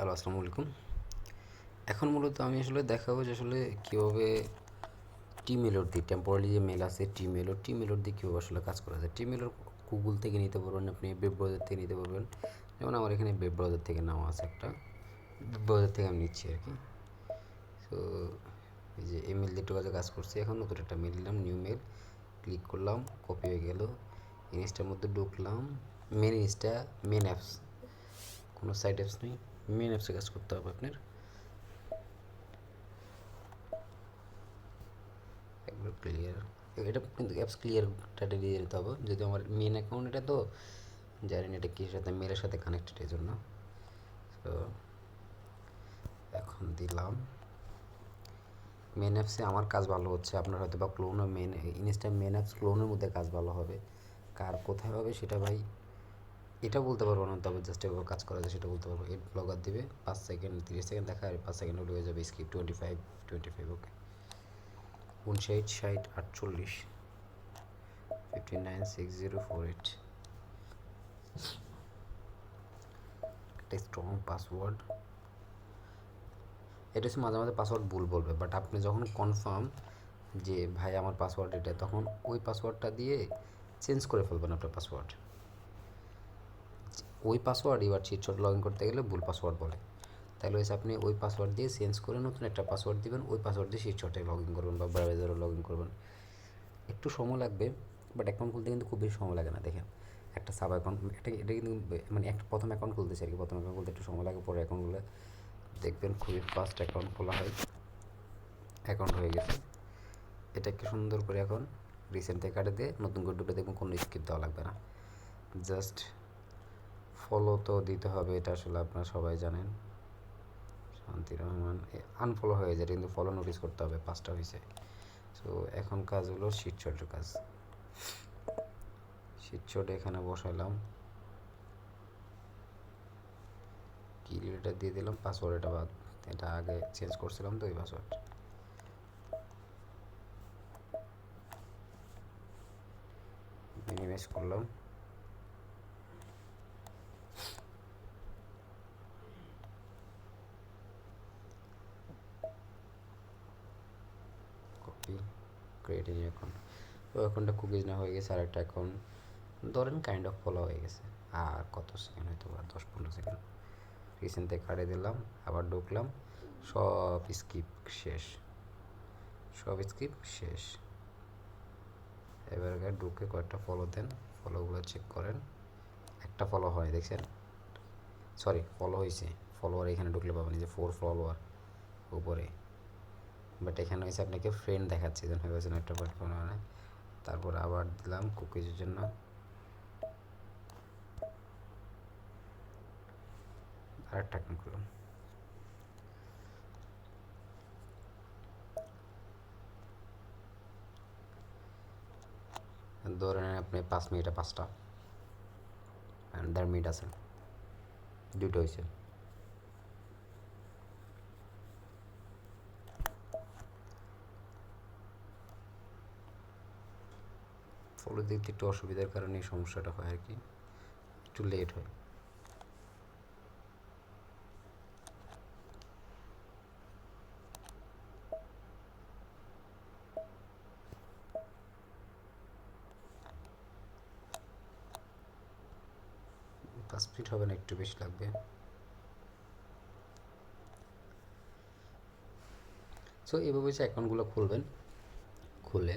Hello, আসসালামু আলাইকুম। এখন মূলত আমি আসলে দেখাবো যে আসলে কীভাবে টিমেলোর দিয়ে টেম্পোরারি যে মেল আছে টিমেলোর দিয়ে কীভাবে আসলে কাজ করা যায়। টিমেলোর গুগল থেকে নিতে পারবেন, আপনি ওয়েব ব্রাউজার থেকে নিতে পারবেন। যেমন আমার এখানে ওয়েব ব্রাউজার থেকে নেওয়া আছে একটা, ওয়েব ব্রাউজার থেকে আমি নিচ্ছি আর কি। তো এই যে এই মেল দিয়ে একটু কাজে কাজ করছি। এখন নতুন একটা মেল নিলাম, নিউ মেল ক্লিক করলাম, কপি হয়ে গেল। ইনস্টার মধ্যে ঢুকলাম, মেন ইনস্টা, মেন অ্যাপস, কোনো সাইড অ্যাপস নেই, মেন অ্যাপসে কাজ করতে হবে আপনার। একবার ক্লিয়ার, এটা কিন্তু অ্যাপস ক্লিয়ারটা দিয়ে দিতে হবে, যদি আমার মেন অ্যাকাউন্ট এটা, তো জানি না এটা কিসের সাথে, মেলের সাথে কানেক্টেড এই জন্য। তো এখন দিলাম মেন অ্যাপসে আমার কাজ ভালো হচ্ছে, আপনার হয়তো বা ক্লোনও মেন ইনস্টা মেন অ্যাপস ক্লোনের মধ্যে কাজ ভালো হবে। কার কোথায় হবে সেটা ভাই এটা বলতে পারবো না, তবে জাস্ট এভাবে কাজ করা যায় সেটা বলতে পারবো। এড ব্লগার দিবে 5 সেকেন্ড 30 সেকেন্ড দেখা, আর 5 সেকেন্ড হয়ে যাবে স্কিপ। 25 ওকে, 59 60 48 596048, একটা স্ট্রং পাসওয়ার্ড। এটা হচ্ছে মাঝে মাঝে পাসওয়ার্ড ভুল বলবে, বাট আপনি যখন কনফার্ম যে ভাই আমার পাসওয়ার্ড এটা, তখন ওই পাসওয়ার্ডটা দিয়ে চেঞ্জ করে ফেলবেন আপনার পাসওয়ার্ড। ওই পাসওয়ার্ড এবার চিটশট লগ ইন করতে গেলে ভুল পাসওয়ার্ড বলে, তাহলে হচ্ছে আপনি ওই পাসওয়ার্ড দিয়ে চেঞ্জ করে নতুন একটা পাসওয়ার্ড দিবেন, ওই পাসওয়ার্ড দিয়ে চিটশটে লগ ইন করবেন বা ব্রাউজারে লগ ইন করবেন। একটু সময় লাগবে, বাট অ্যাকাউন্ট খুলতে কিন্তু খুব বেশি সময় লাগে না। দেখেন, একটা সাব অ্যাকাউন্ট, এটা কিন্তু মানে একটা প্রথম অ্যাকাউন্ট খুলতেছে আর কি, প্রথম অ্যাকাউন্ট খুলতে একটু সময় লাগে, পরে অ্যাকাউন্টগুলো দেখবেন খুবই ফাস্ট অ্যাকাউন্ট খোলা হয়। অ্যাকাউন্ট হয়ে গেছে, এটাকে সুন্দর করে এখন রিসেন্ট থেকে কাটে দিয়ে নতুন করে ঢুকে দেখবেন কোনো স্কিপ দেওয়া লাগবে না, জাস্ট ফলো তো দিতে হবে, এটা আসলে আপনারা সবাই জানেন। শান্তি রহমান আনফলো হয়ে যায়, কিন্তু ফলো নোটিস করতে হবে, 5টা হয়েছে। সো এখন কাজ হলো শিটশটের কাজ। শিটশট এখানে বসালাম, কি রিলেটার দিয়ে দিলাম, পাসওয়ার্ড এটা বাদ, এটা আগে চেঞ্জ করছিলাম তো এই পাসওয়ার্ড। মিনিমাইজ করলাম, কপি, ক্রিয়েট নিউ অ্যাকাউন্ট। তো অ্যাকাউন্টটা কুকিজ না হয়ে গেছে, আর একটা অ্যাকাউন্ট ধরেন কাইন্ড অফ ফলো হয়ে গেছে। আর কত সেকেন্ড, হয়তো 10-15 সেকেন্ড। রিসেন্ট থেকে কাটে দিলাম, আবার ঢুকলাম, সব স্কিপ শেষ, সব স্কিপ শেষ। এবার ঢুকে কয়েকটা ফলো দেন, ফলোগুলো চেক করেন। একটা ফলো হয় দেখছেন, সরি ফলো হয়েছে, ফলোয়ার এখানে ঢুকলে পাবেন যে 4 ফলোয়ার উপরে, বাট এখানে হয়েছে আপনাকে ফ্রেন্ড দেখাচ্ছে, যেন হয়ে গেছে একটা প্ল্যাটফর্ম। তারপর আবার দিলাম কুকিজের জন্য, আর একটা অ্যাকাউন্ট করলাম। ধরে নেন আপনি 5 মিনিটে 5টা, 1.5 মিনিট আছে, দুটো হয়েছে। ফলো দিতে একটু অসুবিধার কারণে এই সমস্যাটা হয় আর কি, একটু লেট হয়। পাঁচ মিনিট হবে না, একটু বেশি লাগবে। সো এইভাবে হচ্ছে অ্যাকাউন্টগুলো খুলবেন, খুলে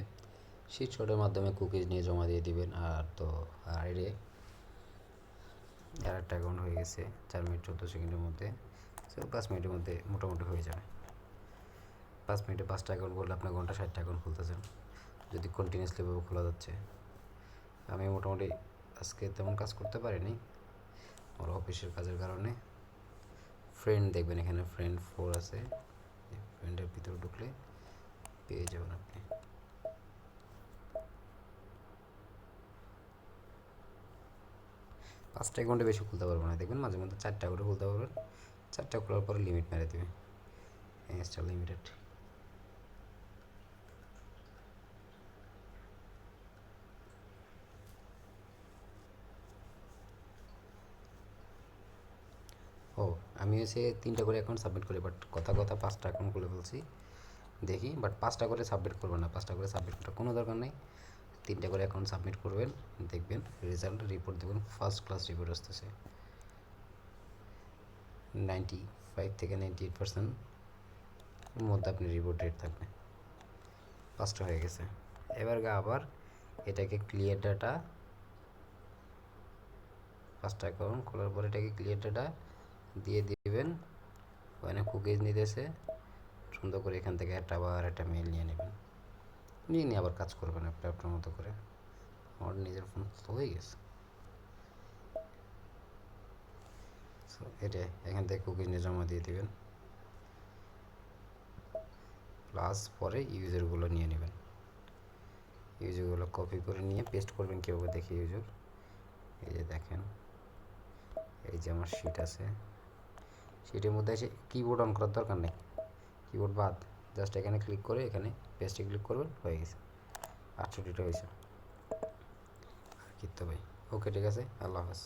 সেই শটের মাধ্যমে কুকিজ নিয়ে জমা দিয়ে দিবেন। আর তো আর আর একটা অ্যাকাউন্ট হয়ে গেছে 4 মিনিট 14 সেকেন্ডের মধ্যে। সো 5 মিনিটের মধ্যে মোটামুটি হয়ে যাবে। 5 মিনিটে 5টা অ্যাকাউন্ট করলে আপনার ঘন্টা 60টা অ্যাকাউন্ট খুলতেছেন, যদি কন্টিনিউসলি ভাবে খোলা যাচ্ছে। আমি মোটামুটি আজকে তেমন কাজ করতে পারিনি আমার অফিসের কাজের কারণে। ফ্রেন্ড দেখবেন এখানে ফ্রেন্ড 4 আছে, ফ্রেন্ডের ভিতরে ঢুকলে পেয়ে যাবেন আপনি। 5টা অ্যাকাউন্টে বেশি খুলতে পারবো না, দেখবেন মাঝে মধ্যে 4টা করে খুলতে পারবেন। 4টা খোলার পরে লিমিট মেরে দেবে, ইনস্টল লিমিটেড। ও আমি হচ্ছে 3টা করে অ্যাকাউন্ট সাবমিট করি, বাট কথা কথা 5টা অ্যাকাউন্ট খুলে ফেলছি। দেখি, বাট 5টা করে সাবমিট করবেন না, 5টা করে সাবমিট করার কোনো দরকার নেই। 3টা করে অ্যাকাউন্ট সাবমিট করবেন, দেখবেন রেজাল্ট রিপোর্ট দেখবেন ফার্স্ট ক্লাস রিপোর্ট আসতেছে। 95 থেকে 98% মধ্যে আপনি রিপোর্ট রেট থাকবে। 5টা হয়ে গেছে। এবার আবার এটাকে ক্লিয়ার ডাটা, 5টা অ্যাকাউন্ট খোলার পর এটাকে ক্লিয়ার ডাটা দিয়ে দিবেন। ওখানে কুকিজ নিতেছে, সুন্দর করে এখান থেকে আবার একটা মেল নিয়ে নেবেন, নিয়ে আবার কাজ করবেন আপনি আপনার মতো করে। আমার নিজের ফোন স্লো হয়ে গেছে, এটা এখান থেকে কুকিজ নিয়ে জমা দিয়ে দেবেন, প্লাস পরে ইউজারগুলো নিয়ে নেবেন। ইউজারগুলো কপি করে নিয়ে পেস্ট করবেন কীভাবে দেখি ইউজার। এই যে দেখেন, এই যে আমার শিট আছে, শিটের মধ্যে এসে কিবোর্ড অন করার দরকার নেই, কিবোর্ড বাদ, জাস্ট এখানে ক্লিক করে এখানে পেস্টে ক্লিক করবেন, হয়ে গেছে। 68টা হয়েছে, আর কি তো ভাই। ওকে, ঠিক আছে, আল্লাহ হাফেজ।